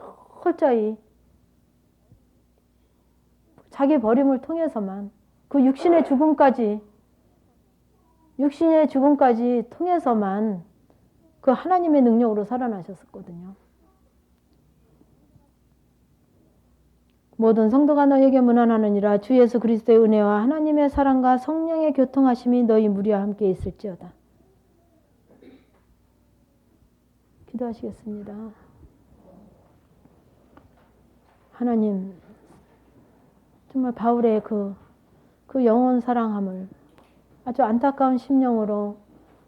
[SPEAKER 1] 철저히 자기 버림을 통해서만 그 육신의 죽음까지 통해서만 그 하나님의 능력으로 살아나셨었거든요. 모든 성도가 너에게 문안하느니라. 주 예수 그리스도의 은혜와 하나님의 사랑과 성령의 교통하심이 너희 무리와 함께 있을지어다. 기도하시겠습니다. 하나님, 정말 바울의 그 영원 사랑함을 아주 안타까운 심령으로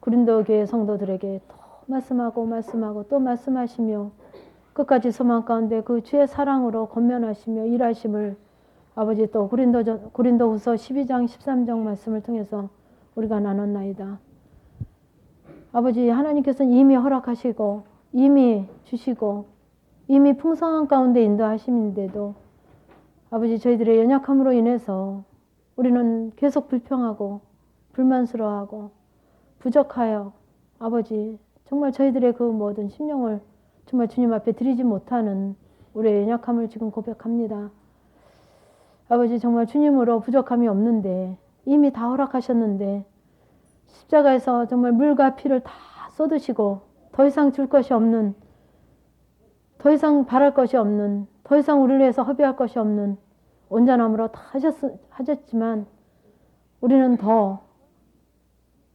[SPEAKER 1] 고린도 교회 성도들에게 또 말씀하고 또 말씀하시며 끝까지 소망 가운데 그 주의 사랑으로 권면하시며 일하심을 아버지 또 고린도후서 12장 13장 말씀을 통해서 우리가 나눴나이다. 아버지 하나님께서는 이미 허락하시고 이미 주시고 이미 풍성한 가운데 인도하심인데도 아버지 저희들의 연약함으로 인해서 우리는 계속 불평하고 불만스러워하고 부족하여 아버지 정말 저희들의 그 모든 심령을 정말 주님 앞에 드리지 못하는 우리의 연약함을 지금 고백합니다. 아버지 정말 주님으로 부족함이 없는데 이미 다 허락하셨는데 십자가에서 정말 물과 피를 다 쏟으시고 더 이상 줄 것이 없는, 더 이상 바랄 것이 없는, 더 이상 우리를 위해서 허비할 것이 없는 온전함으로 다 하셨지만 우리는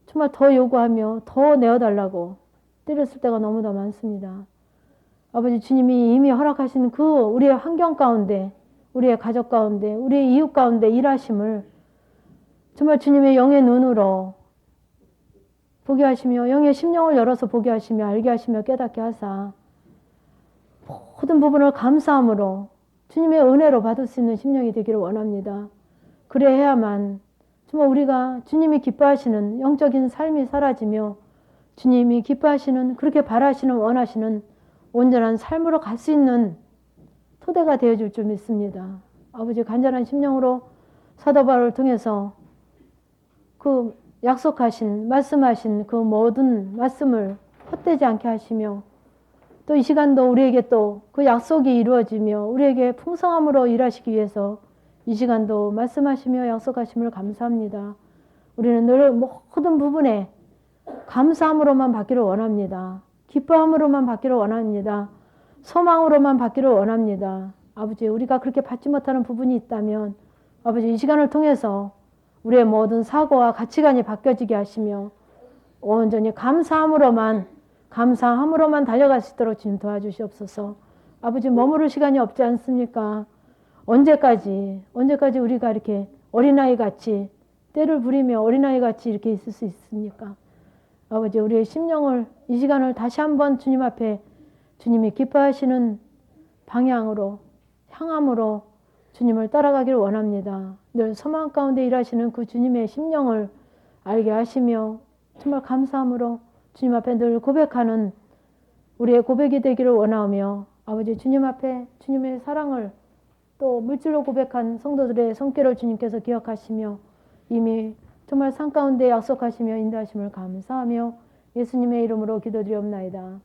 [SPEAKER 1] 정말 더 요구하며 더 내어달라고 때렸을 때가 너무 더 많습니다. 아버지 주님이 이미 허락하신 그 우리의 환경 가운데, 우리의 가족 가운데, 우리의 이웃 가운데 일하심을 정말 주님의 영의 눈으로 보게 하시며 영의 심령을 열어서 보게 하시며 알게 하시며 깨닫게 하사 모든 부분을 감사함으로 주님의 은혜로 받을 수 있는 심령이 되기를 원합니다. 그래야만 정말 우리가 주님이 기뻐하시는 영적인 삶이 사라지며 주님이 기뻐하시는, 그렇게 바라시는, 원하시는 온전한 삶으로 갈 수 있는 토대가 되어줄 줄 믿습니다. 아버지 간절한 심령으로 사도 바울을 통해서 그 약속하신, 말씀하신 그 모든 말씀을 헛되지 않게 하시며, 또 이 시간도 우리에게 또 그 약속이 이루어지며 우리에게 풍성함으로 일하시기 위해서 이 시간도 말씀하시며 약속하심을 감사합니다. 우리는 늘 모든 부분에 감사함으로만 받기를 원합니다. 기뻐함으로만 받기를 원합니다. 소망으로만 받기를 원합니다. 아버지, 우리가 그렇게 받지 못하는 부분이 있다면 아버지, 이 시간을 통해서 우리의 모든 사고와 가치관이 바뀌어지게 하시며 온전히 감사함으로만 달려갈 수 있도록 주님 도와주시옵소서. 아버지, 머무를 시간이 없지 않습니까? 언제까지 우리가 이렇게 어린아이 같이 때를 부리며 어린아이 같이 이렇게 있을 수 있습니까? 아버지, 우리의 심령을 이 시간을 다시 한번 주님 앞에 주님이 기뻐하시는 방향으로 향함으로 주님을 따라가기를 원합니다. 늘 소망 가운데 일하시는 그 주님의 심령을 알게 하시며 정말 감사함으로 주님 앞에 늘 고백하는 우리의 고백이 되기를 원하며 아버지, 주님 앞에 주님의 사랑을 또 물질로 고백한 성도들의 손길을 주님께서 기억하시며 이미 정말 산 가운데 약속하시며 인도하심을 감사하며 예수님의 이름으로 기도드리옵나이다.